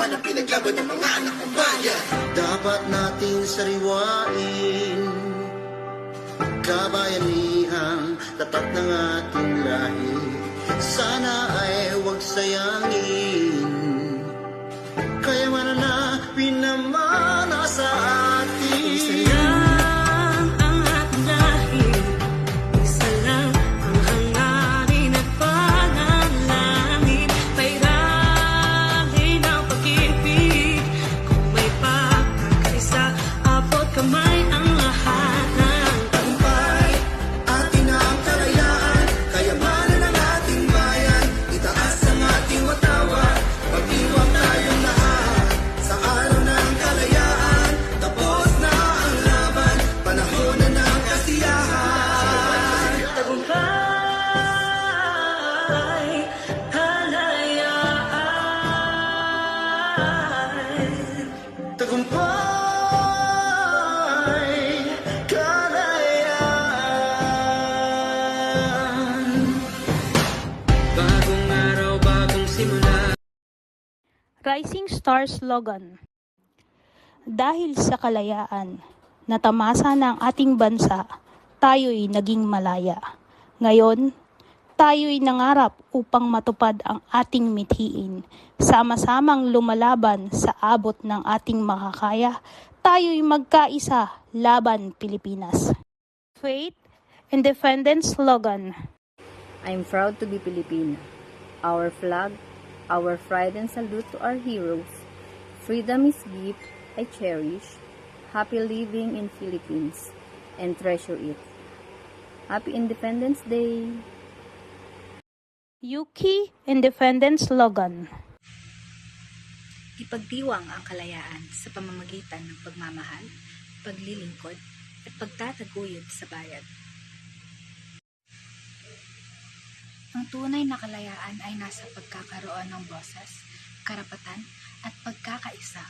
naman ang pinaglaban ng mga anak ng bayan. Dapat nating sariwain kabayanihan, tapat ng ating lahi. Sana ay huwag sayangin kayamanan na pinamana sa atin. Isa lang ang ating lahi, isa lang ang hangarin at panalangin. Pairalin ang pag-ibig, kung may pagkakaisa, abot kamay ang lahat ng Tagumpay, atin na ang kalayaan, kayamanan ng ating bayan. Itaas ang ating watawat, pag-iwag tayong lahat. Sa araw ng kalayaan, tapos na ang laban, panahon na ng kasiyahan. tagumpay, kalayaan. Tagumpay, kalayaan. Bagong araw, bagong simula. Rising Star slogan. Dahil sa kalayaan, natamasa ng ating bansa, tayo'y naging malaya. Ngayon, tayo'y nangarap upang matupad ang ating mithiin. Sama-samang lumalaban sa abot ng ating makakaya, tayo'y magkaisa laban Pilipinas. Faith, Independence slogan. I'm proud to be Filipina. Our flag, our pride and salute to our heroes. Freedom is gift I cherish. Happy living in Philippines and treasure it. Happy Independence Day! Yuki, Independence slogan. Ipagdiwang ang kalayaan sa pamamagitan ng pagmamahal, paglilingkod, at pagtataguyod sa bayan. Ang tunay na kalayaan ay nasa pagkakaroon ng boses, karapatan, at pagkakaisa.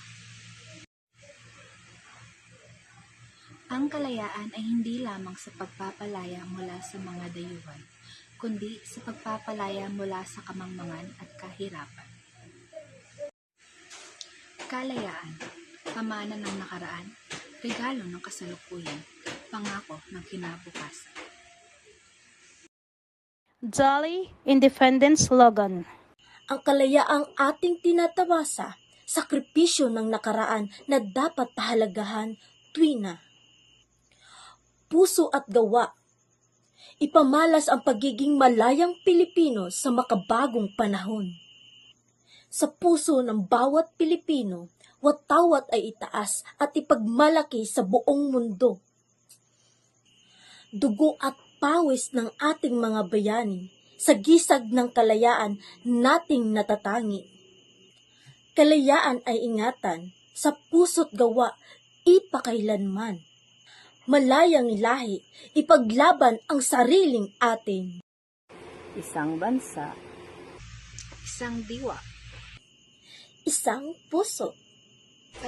Ang kalayaan ay hindi lamang sa pagpapalaya mula sa mga dayuhan, kundi sa pagpapalaya mula sa kamangmangan at kahirapan. Kalayaan, pamana ng nakaraan, regalo ng kasalukuyan, pangako ng kinabukasan. Jolly, Independence slogan. Ang kalayaang ating tinatawasa, sakripisyo ng nakaraan na dapat pahalagahan tuwina. Puso at gawa. Ipamalas ang pagiging malayang Pilipino sa makabagong panahon. Sa puso ng bawat Pilipino, watawat ay itaas at ipagmalaki sa buong mundo. Dugo at pawis ng ating mga bayani, sa gisag ng kalayaan nating natatangi. Kalayaan ay ingatan, sa puso't gawa, ipakailanman. Malayang lahi, ipaglaban ang sariling atin. Isang bansa, Isang diwa, Isang puso.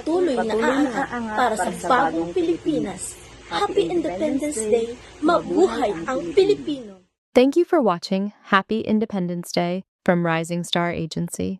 Tuloy na aangat para sa bagong Pilipinas. Happy Independence Day! Mabuhay ang Pilipino! Thank you for watching Happy Independence Day from Rising Star Agency.